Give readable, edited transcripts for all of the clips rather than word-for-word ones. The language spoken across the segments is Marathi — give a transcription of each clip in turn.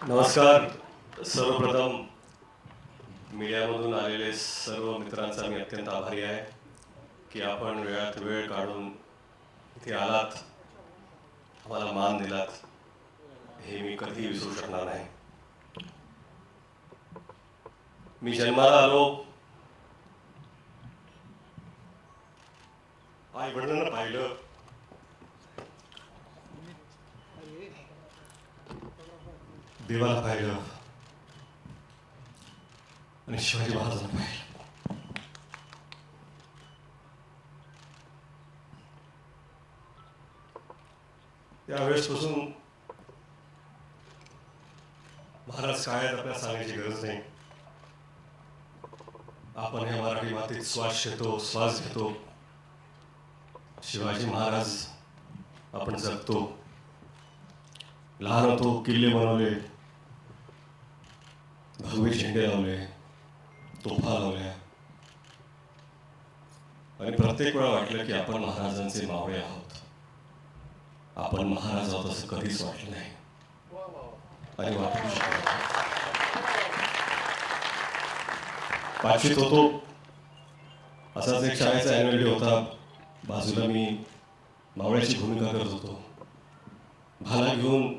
नमस्कार. सर्वप्रथम मीडियामधून आलेले सर्व मित्रांचा मी अत्यंत आभारी आहे की आपण वेळात वेळ काढून इथे आलात, आम्हाला मान दिलात, हे मी कधीही विसरू शकणार नाही. मी जन्माला आलो, आई वडिलांना पाहिलं, देवाला पाहिलं आणि शिवाजी महाराजांना पाहिलं. त्यावेळेसपासून महाराज काय आहेत आपल्याला सांगायची गरज नाही. आपण या मराठी मातीत श्वास घेतो. शिवाजी महाराज आपण जगतो. लहान होतो, किल्ले बनवले, भगवे झेंडे लावले, तोफा लावल्या आणि प्रत्येक वेळा वाटलं की आपण महाराजांचे मावळे आहोत. आपण महाराज आहोत असं कधीच वाटलं नाही आणि वाटू शकत नाही. पाचवीत होतो, असाच एक शाळेचा ॲन्युअल डे होता. बाजूला मी मावळ्याची भूमिका करत होतो. भाला घेऊन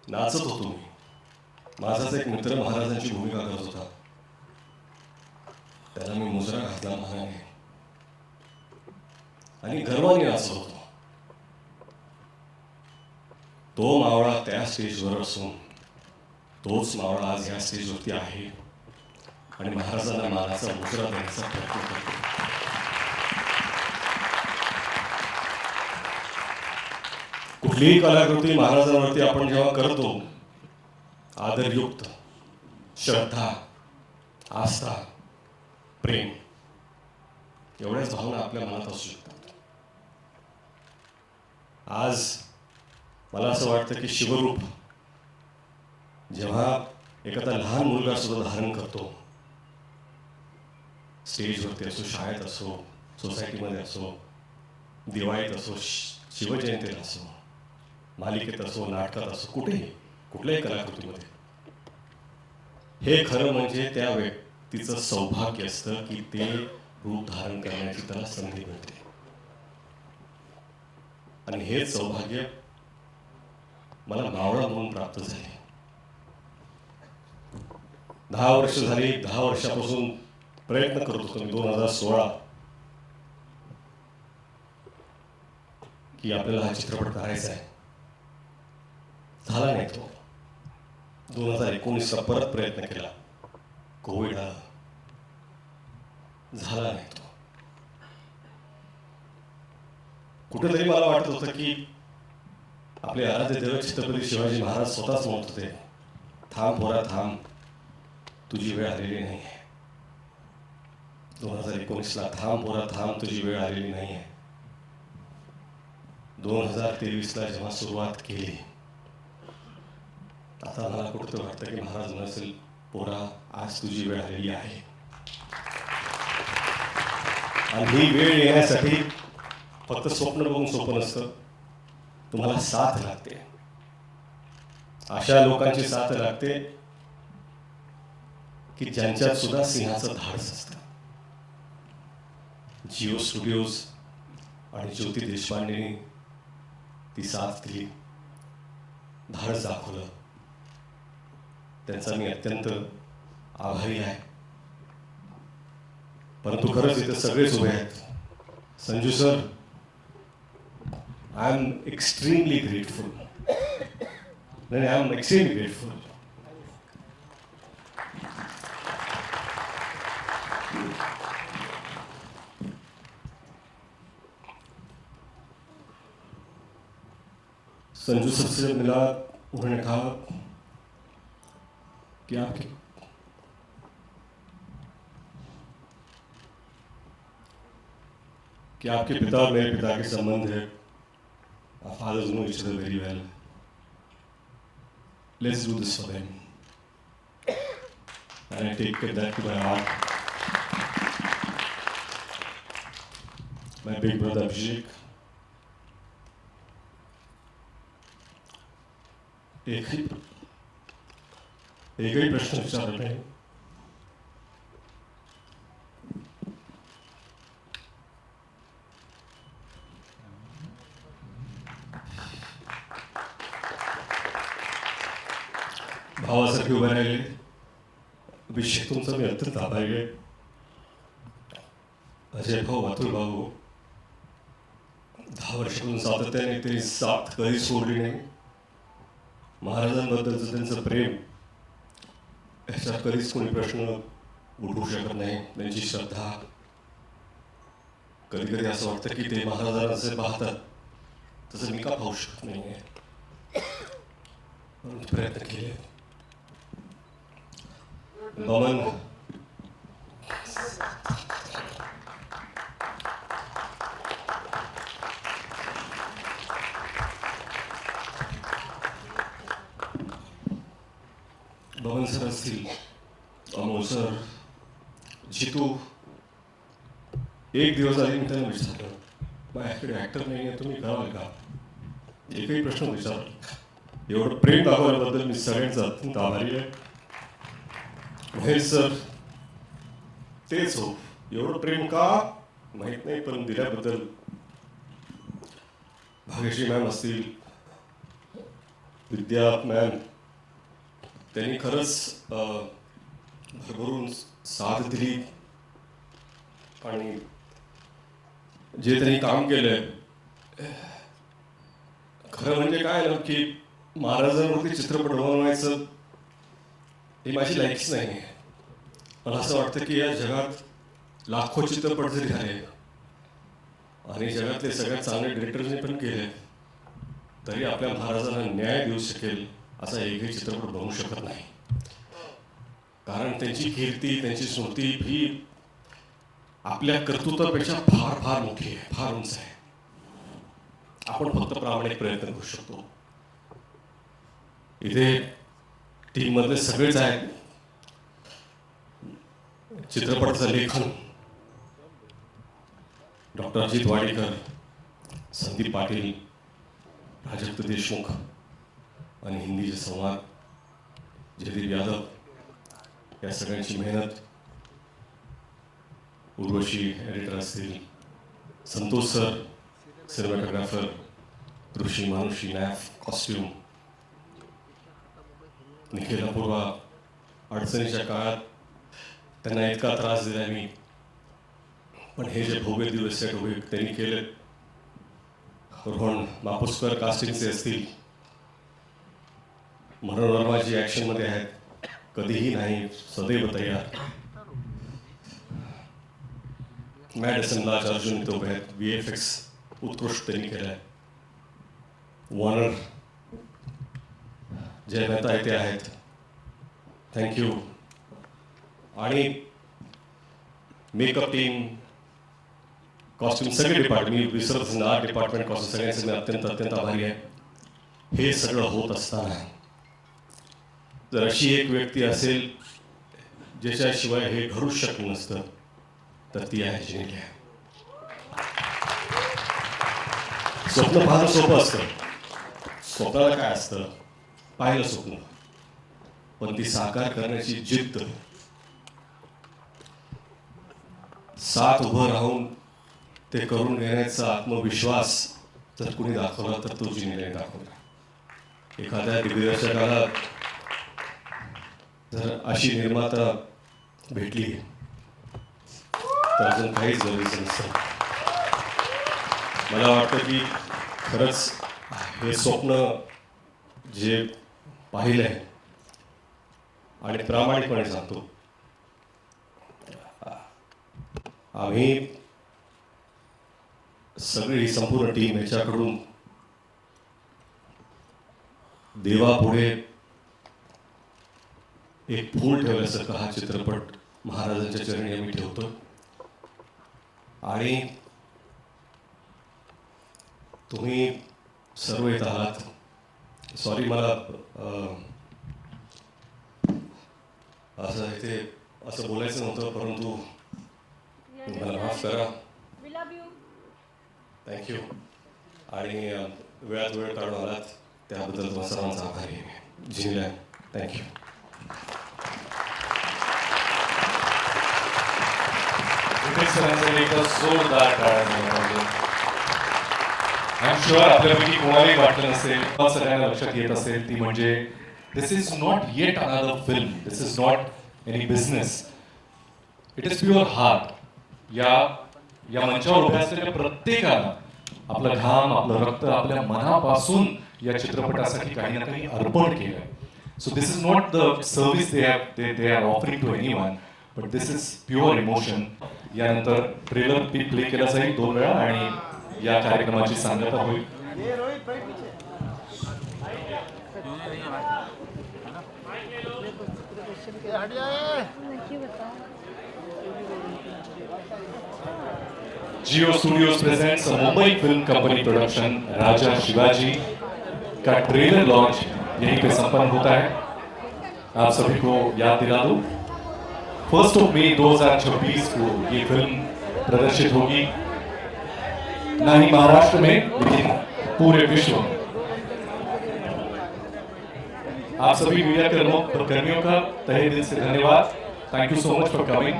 नाचत होतो मी. माझाच एक मित्र महाराजांची भूमिका करत होता. त्याला मी मुजरा घातला मानाने आणि गर्वाने नाचत होतो. तो मावळा त्या स्टेजवर असून तोच मावळा आज या स्टेजवरती आहे आणि महाराजांना मानाचा मुजरा देण्याचा प्रयत्न करतो. कुठलीही कलाकृती महाराजांवरती आपण जेव्हा करतो, आदरयुक्त, श्रद्धा, आस्था, प्रेम एवढ्याच भावना आपल्या मनात असू शकतात. आज मला असं वाटतं की शिवरूप जेव्हा एखादा लहान मुलगा सुद्धा धारण करतो, स्टेजवरती असो, शाळेत असो, सोसायटीमध्ये असो, दिवाळीत असो, शिवजयंतीला असो, मालिकेत असो, नाटकात असो, कुठल्याही कलाकृतीमध्ये, हे खरं म्हणजे त्या व्यक्तीचं सौभाग्य असतं की ते रूप धारण करण्याची त्याला संधी मिळते. आणि हेच सौभाग्य मला मावळा म्हणून प्राप्त झाले. 10 वर्ष झाली. 10 वर्षापासून प्रयत्न करत होतो मी 2016 की आपल्याला हा चित्रपट करायचा आहे. झाला नाही तो. 2019ला परत प्रयत्न केला. कोविड आला, झाला नाही तो. कुठेतरी मला वाटत होतं की आपले आराध्य दैवत छत्रपती शिवाजी महाराज स्वतःच म्हणत होते, थांब पोरा थांब, तुझी वेळ आलेली नाही आहे. 2019ला थांब पोरा थांब, तुझी वेळ आलेली नाही आहे. 2023ला जेव्हा सुरुवात केली, आता मला कुठं वाटतं की महाराज नसेल, पोरा आज तुझी वेळ आलेली आहे. आणि ही वेळ येण्यासाठी फक्त स्वप्न बघून सोपं नसतं. तुम्हाला साथ लागते. अशा लोकांची साथ लागते की ज्यांच्यात सुद्धा सिंहाचं धाडस असतं. जिओ स्टुडिओज आणि ज्योती देशपांडेंनी ती साथ दिली, धाडस दाखवलं. त्यांचा मी अत्यंत आभारी आहे. परंतु खरंच इथे सगळेच उभे आहेत. Sanju sir, I am extremely grateful. I am extremely grateful. Sanju sir से मिला, उन्होंने कहा कि आपके पिता और मेरे पिता के संबंध है. Our fathers know each other very well. Let's do this for them. And I take that to my heart. My big brother Abhishek. एक ही एकही प्रश्न विचारला नाही. भावासारखे उभे राहिले. अभिषेक तुमचा मी अत्यंत आभारी आहे. अजय भाऊ, अतुल भाऊ, 10 वर्षापासून सातत्याने ते साथ कधी सोडली नाही. महाराजांबद्दलचं त्यांचं प्रेम ह्याच्यात कधीच कोणी प्रश्न उठवू शकत नाही. त्यांची श्रद्धा, कधी कधी असं वाटतं की ते महाराजांना जसे पाहतात तसं मी का पाहू शकत नाही आहे. प्रयत्न केले. बमन सर असतील, अमोल सर, जितू, एक दिवस आधी मी त्यांना विचारलं, माझ्याकडे ॲक्टर नाही आहे, तुम्ही कराल का? एकही प्रश्न विचारला. एवढं प्रेम दाखवल्याबद्दल मी सगळ्यांचा अत्यंत आभारी आहे. महेश सर तेच हो, एवढं प्रेम का माहीत नाही, पण दिल्याबद्दल. भाग्यश्री मॅम असतील, विद्या मॅम, त्यांनी खरंच भरभरून साथ दिली आणि जे त्यांनी काम केलंय, खरं म्हणजे काय ना की महाराजांवरती चित्रपट बनवायचं ही माझी लायकीच नाही आहे. मला असं वाटतं की या जगात लाखो चित्रपट जरी झाले आणि जगातले सगळ्यात चांगले डिरेक्टर्सने पण केले तरी आपल्या महाराजांना न्याय देऊ शकेल असा एकही चित्रपट बनवू शकत नाही. कारण त्यांची कीर्ती, त्यांची स्मृती ही आपल्या कर्तृत्वापेक्षा फार फार मोठी आहे, फार उंच आहे. आपण फक्त प्रामाणिक प्रयत्न करू शकतो. इथे टीम मधले सगळेच आहेत. चित्रपटाचं लेखन डॉक्टर अजित वाडेकर, संदीप पाटील, प्राजक्त देशमुख आणि हिंदीचे संवाद जयदीप यादव, या सगळ्यांची मेहनत. उर्वशी एडिटर असतील, संतोष सर सिनेमॅटोग्राफर, ऋषी मानुषी नॅफ कॉस्ट्यूम, निखिल अपूर्वा, अडचणीच्या काळात त्यांना इतका त्रास दिला मी, पण हे जे भव्य दिवस सेट उभे त्यांनी केले. रोहन मापुसकर कास्टिंगचे असतील, मनोरमा जी ॲक्शनमध्ये आहेत, कधीही नाही, सदैव तयार. मॅडिसन लाज अर्जुन इथे उभे आहेत, VFX उत्कृष्ट त्यांनी केलं आहे. वॉर्नर जय मेहता इथे आहेत, थँक्यू. आणि मेकअप टीम, कॉस्ट्युम, सगळे डिपार्टमेंट, मी विसरत नाही, आर्ट डिपार्टमेंट, कॉस्ट्युम, सगळ्यांचे मी अत्यंत अत्यंत आभारी आहे. हे सगळं होत असताना जर अशी एक व्यक्ती असेल ज्याच्याशिवाय हे घडूच शकलं नसतं तर ती आहे जिनिया. स्वप्न पाहणं सोपं असतं. स्वप्नाला काय असतं, पाहिलं स्वप्न, पण ती साकार करण्याची जिद्द, साथ उभं राहून ते करून घेण्याचा आत्मविश्वास जर कुणी दाखवला तर तो जिनियाने दाखवला. एखाद्या दिग्दर्शकाला जर अशी निर्माता भेटली तर अजून काहीच गरजेचं नसतं. मला वाटतं की खरंच हे स्वप्न जे पाहिलं आहे आणि प्रामाणिकपणे सांगतो, आम्ही सगळी ही संपूर्ण टीम याच्याकडून देवापुढे एक फूल ठेवल्यासारखा हा चित्रपट महाराजांच्या चरणी आम्ही ठेवतो. आणि तुम्ही सर्व येत आहात. सॉरी, मला असं इथे असं बोलायचं नव्हतं, परंतु मला माफ करा. थँक्यू. आणि वेळात वेळ काढून आलात त्याबद्दल तुम्हाला सर्वांचा आभारी आहे. जिंकल्या. थँक्यू. व्यंकटेश सरांसाठी एकदा जोरदार टाळ्या. आय एम शुअर आपल्यापैकी कोणालाही वाटलं नसेल, सगळ्यांना लक्षात येत असेल, ती म्हणजे this is not yet another film, this is not any business, it is pure heart. या मंचावर उभ्या असलेल्या प्रत्येकाला आपलं घाम, आपलं रक्त, आपल्या मनापासून या चित्रपटासाठी काही ना काही अर्पण केलं. So this is not the service they are offering to anyone, but this is pure emotion. यानंतर ट्रेलर प्ले केला जाईल 2 वेळा आणि या कार्यक्रमाची सांगता होईल. Jio studios presents Mumbai film company production Raja Shivaji का ट्रेलर लॉन्च यहीं पे संपन्न होता है. आप सभी को याद दिला दूं, 1 मई 2026 को ये फिल्म प्रदर्शित होगी, ना ही महाराष्ट्र में लेकिन पूरे विश्व में. आप सभी मीडिया कर्मियों का तहे दिल से धन्यवाद. Thank you so much for coming.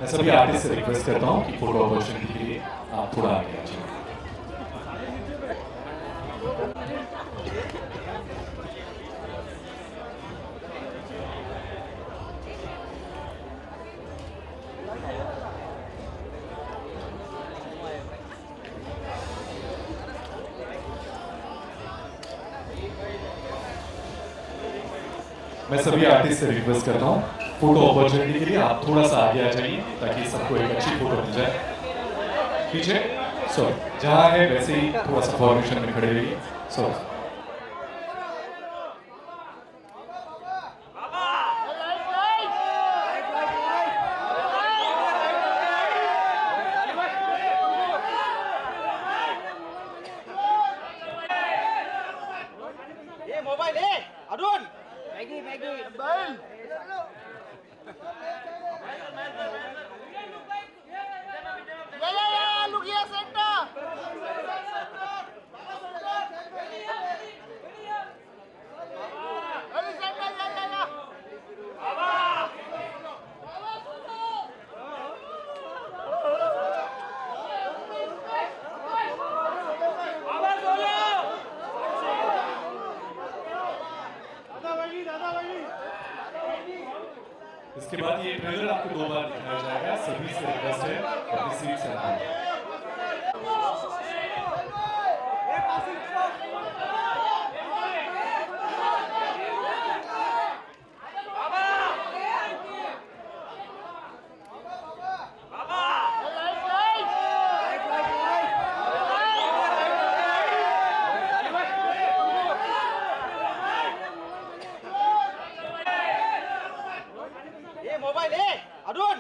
मैं सभी आर्टिस्ट से रिक्वेस्ट करता हूं कि फोटो अपॉर्चुनिटी के लिए आप थोड़ा आगे आ जाइए. मैं सभी आर्टिस्ट से रिक्वेस्ट करता हूँ फोटो अपॉर्चुनिटी के लिए आप थोड़ा सा आगे आ जाइए ताकि सबको एक अच्छी फोटो मिल जाए. पीछे सो जहाँ है वैसे ही थोड़ा सा फॉर्मेशन में खड़े रहिए. सो मोबाइल है अरुण मैगी मोबाइल या लुकिया सेंटर अरे सेंटर या इसके बाद ये ट्रेलर आपको 2 बार दिखाया जाएगा. सभी से रिक्वेस्ट है अपनी सीट से आइए. मोबाइल है अरुण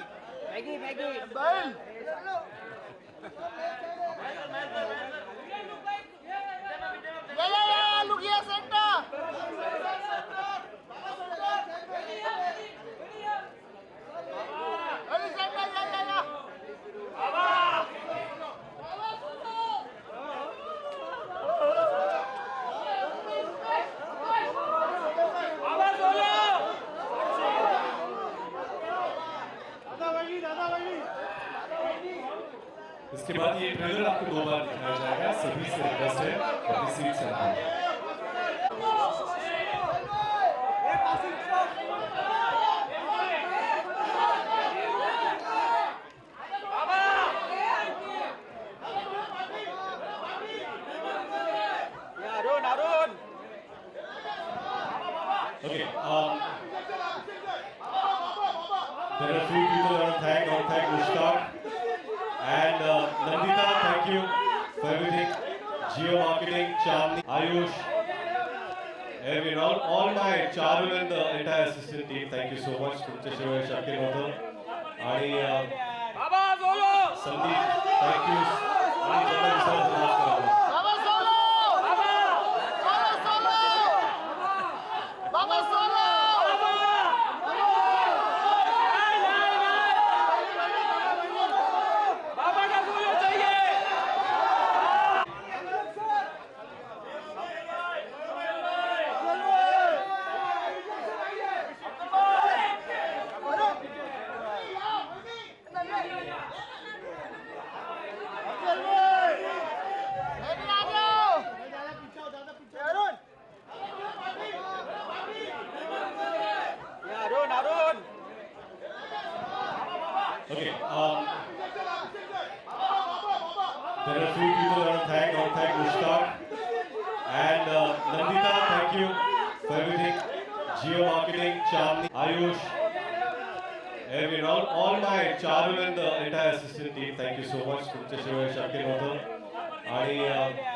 मैगी मोबाइल या लुकिया सेंटर अरे सेंटर या इसके बाद ये ट्रेलर आपको 2 बार दिखाया जाएगा. सभी से रिक्वेस्ट है अपनी सीट से आइए. Arun Okay. There are a few people I want to thank. I want to thank Mushtaq and Nandita. Thank you for everything. Geo Marketing, Chandni, Ayush, everyone, all my Charul and the entire assistant team. Thank you so much. तुमच्याशिवाय शक्य नव्हतं. आणि संदीप, thank you. आणि ज्यांना विसरलं माफ करा. Okay. There are a few people I want to thank. I want to thank Mushtaq and Nandita. Thank you for everything. Geo Marketing, Chandni, Ayush, everyone, all my Charul and the entire assistant team. Thank you so much. तुमच्याशिवाय शक्य नव्हतं आणि